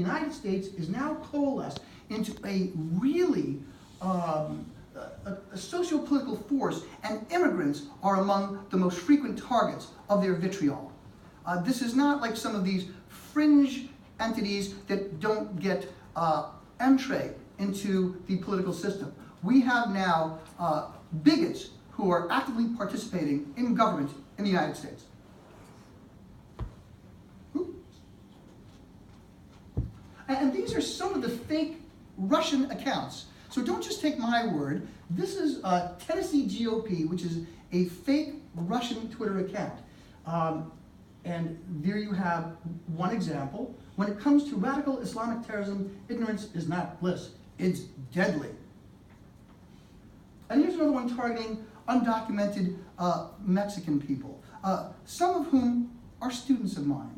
United States is now coalesced into a really a socio-political force, and immigrants are among the most frequent targets of their vitriol. This is not like some of these fringe entities that don't get entree into the political system. We have now bigots who are actively participating in government in the United States. And these are some of the fake Russian accounts. So don't just take my word. This is Tennessee GOP, which is a fake Russian Twitter account. And there you have one example. When it comes to radical Islamic terrorism, ignorance is not bliss. It's deadly. And here's another one targeting undocumented Mexican people, some of whom are students of mine.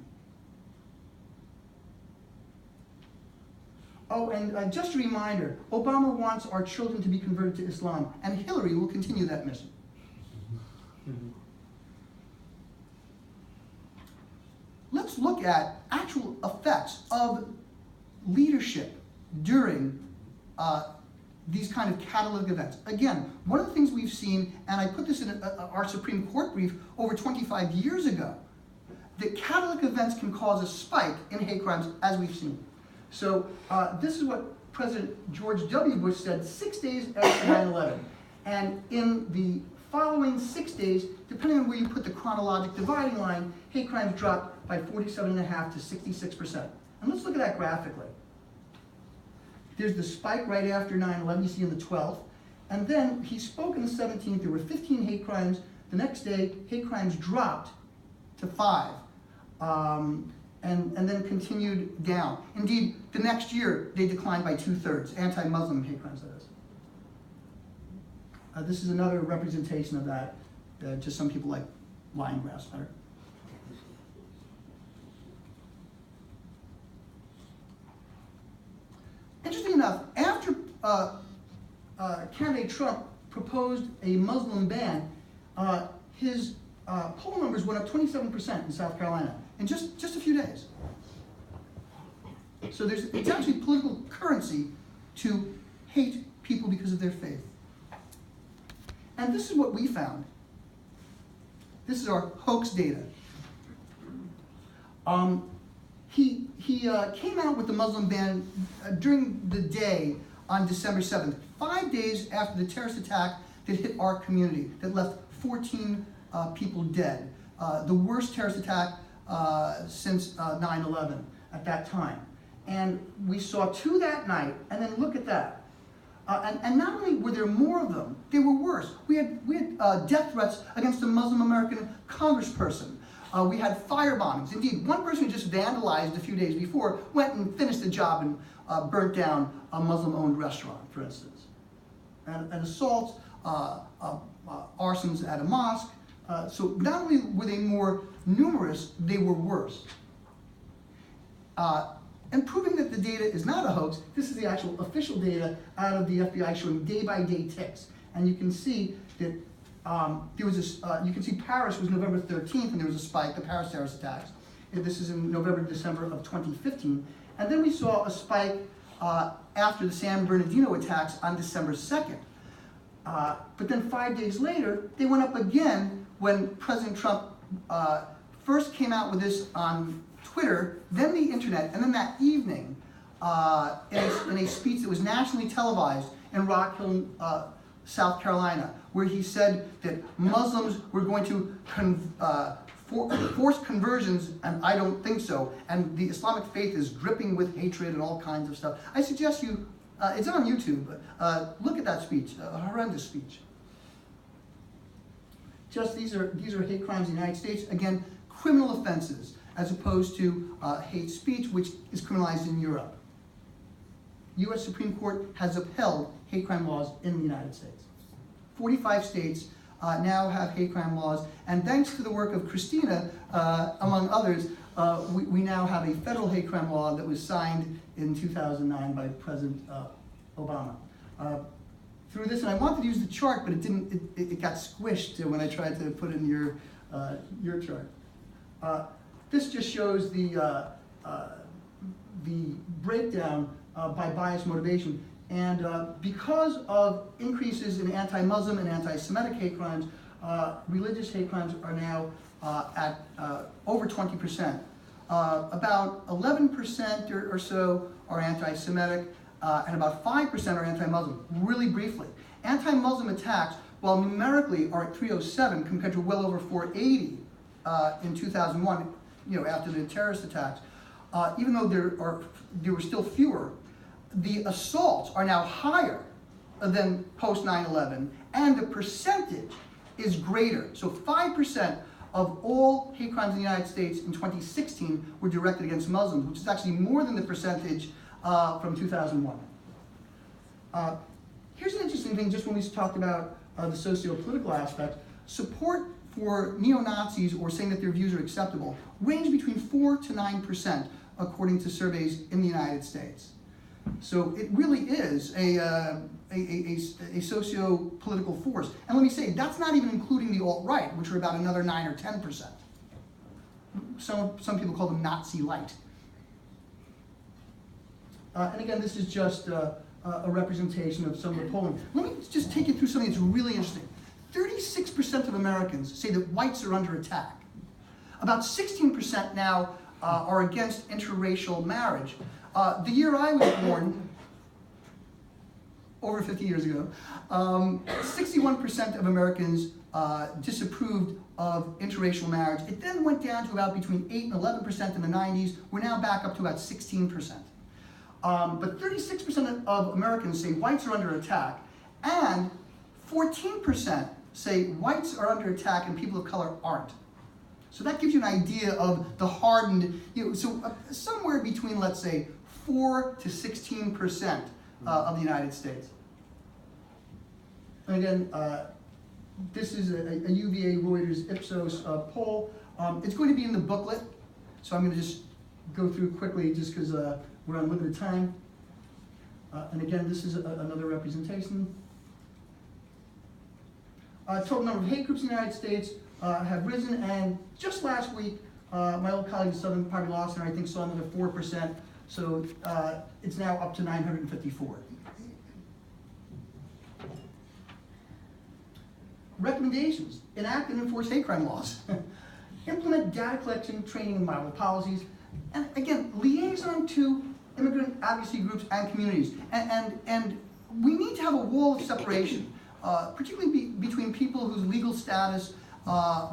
Oh, and just a reminder, Obama wants our children to be converted to Islam, and Hillary will continue that mission. Let's look at actual effects of leadership during these kind of catalytic events. Again, one of the things we've seen, and I put this in our Supreme Court brief over 25 years ago, that catalytic events can cause a spike in hate crimes, as we've seen. So this is what President George W. Bush said 6 days after 9/11. And in the following 6 days, depending on where you put the chronologic dividing line, hate crimes dropped by 47.5% to 66%. And let's look at that graphically. There's the spike right after 9/11, you see on the 12th. And then he spoke on the 17th, there were 15 hate crimes. The next day, hate crimes dropped to 5. And then continued down. Indeed, the next year, they declined by 2/3, anti-Muslim hate crimes, that is. This is another representation of that. Just some people like lying grass better. Interesting enough, after candidate Trump proposed a Muslim ban, his poll numbers went up 27% in South Carolina in just a few days. So it's actually political currency to hate people because of their faith. And this is what we found. This is our hoax data. He came out with the Muslim ban during the day on December 7th, 5 days after the terrorist attack that hit our community, that left 14 people dead. The worst terrorist attack since 9/11 at that time. And we saw 2 that night, and then look at that. And not only were there more of them, they were worse. We had death threats against a Muslim American congressperson. We had fire bombings. Indeed, one person who just vandalized a few days before went and finished the job and burnt down a Muslim-owned restaurant, for instance. And assaults, arsons at a mosque. So not only were they more numerous, they were worse. And proving that the data is not a hoax, this is the actual official data out of the FBI showing day-by-day ticks. And you can see that there was this, you can see Paris was November 13th, and there was a spike, the Paris terrorist attacks. And this is in November, December of 2015. And then we saw a spike after the San Bernardino attacks on December 2nd. But then 5 days later, they went up again when President Trump first came out with this on Twitter, then the internet, and then that evening in a speech that was nationally televised in Rock Hill, South Carolina, where he said that Muslims were going to force conversions, and I don't think so, and the Islamic faith is dripping with hatred and all kinds of stuff. I suggest you, it's on YouTube, look at that speech, a horrendous speech. Just these are hate crimes in the United States. Again, criminal offenses, as opposed to hate speech, which is criminalized in Europe. U.S. Supreme Court has upheld hate crime laws in the United States. 45 states now have hate crime laws, and thanks to the work of Christina, among others, we now have a federal hate crime law that was signed in 2009 by President Obama. Through this, and I wanted to use the chart, but it didn't. It got squished when I tried to put in your chart. This just shows the breakdown by bias motivation. And because of increases in anti-Muslim and anti-Semitic hate crimes, religious hate crimes are now at over 20%. About 11% or so are anti-Semitic, and about 5% are anti-Muslim. Really briefly, anti-Muslim attacks, while numerically are at 307 compared to well over 480 in 2001, after the terrorist attacks, even though there were still fewer, the assaults are now higher than post 9/11, and the percentage is greater. So 5% of all hate crimes in the United States in 2016 were directed against Muslims, which is actually more than the percentage from 2001. Here's an interesting thing, just when we talked about the socio-political aspect. Support for neo-Nazis, or saying that their views are acceptable, range between 4 to 9% according to surveys in the United States. So it really is a socio-political force. And let me say, that's not even including the alt-right, which are about another 9 or 10%. Some people call them Nazi light. And again, this is just a representation of some of the polling. Let me just take you through something that's really interesting. 36% of Americans say that whites are under attack. About 16% now are against interracial marriage. The year I was born, over 50 years ago, 61% of Americans disapproved of interracial marriage. It then went down to about between 8 and 11% in the 90s. We're now back up to about 16%. But 36% of Americans say whites are under attack, and 14% say whites are under attack and people of color aren't. So that gives you an idea of the hardened, somewhere between, let's say, 4 to 16% of the United States. And again, this is a UVA Reuters Ipsos poll. It's going to be in the booklet, so I'm going to just go through quickly just because we're on limited time. And again, this is another representation. Total number of hate groups in the United States have risen, and just last week, my old colleague, Southern Poverty Law Center, I think saw another 4%, so it's now up to 954. Recommendations: enact and enforce hate crime laws. Implement data collection, training, and model policies. And again, liaison to immigrant advocacy groups and communities. And we need to have a wall of separation, particularly between people whose legal status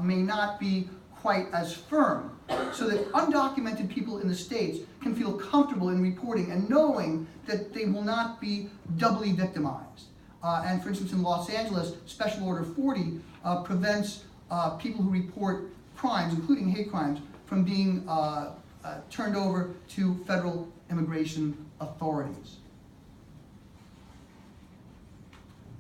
may not be quite as firm, so that undocumented people in the States can feel comfortable in reporting and knowing that they will not be doubly victimized. And for instance, in Los Angeles, Special Order 40 prevents people who report crimes, including hate crimes, from being turned over to federal immigration authorities.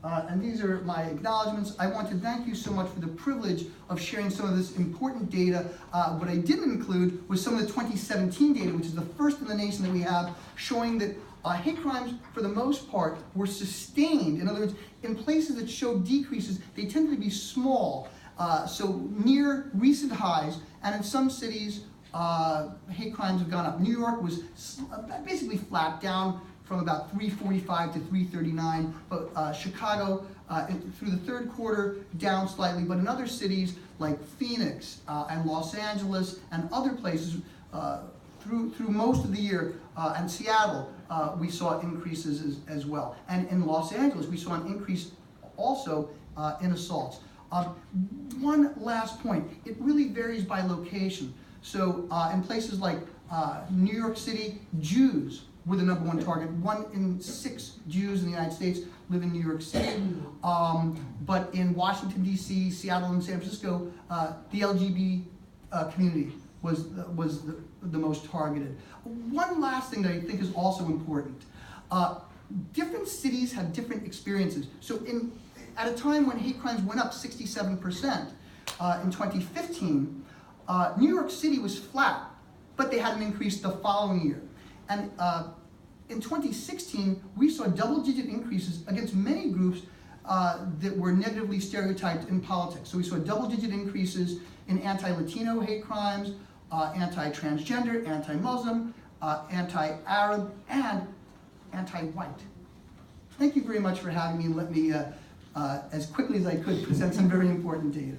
And these are my acknowledgments. I want to thank you so much for the privilege of sharing some of this important data. What I didn't include was some of the 2017 data, which is the first in the nation that we have, showing that hate crimes, for the most part, were sustained. In other words, in places that showed decreases, they tended to be small, so near recent highs, and in some cities, hate crimes have gone up. New York was basically flat, down from about 345 to 339, but Chicago, through the third quarter, down slightly, but in other cities like Phoenix and Los Angeles and other places, through most of the year, and Seattle, we saw increases as well. And in Los Angeles, we saw an increase also in assaults. One last point: it really varies by location. So in places like New York City, Jews were the #1 target. 1 in 6 Jews in the United States live in New York City. But in Washington, D.C., Seattle, and San Francisco, the LGBT community was the most targeted. One last thing that I think is also important. Different cities have different experiences. So at a time when hate crimes went up 67% in 2015, New York City was flat, but they had an increase the following year. And in 2016, we saw double-digit increases against many groups that were negatively stereotyped in politics. So we saw double-digit increases in anti-Latino hate crimes, anti-transgender, anti-Muslim, anti-Arab, and anti-white. Thank you very much for having me. Let me, as quickly as I could, present some very important data.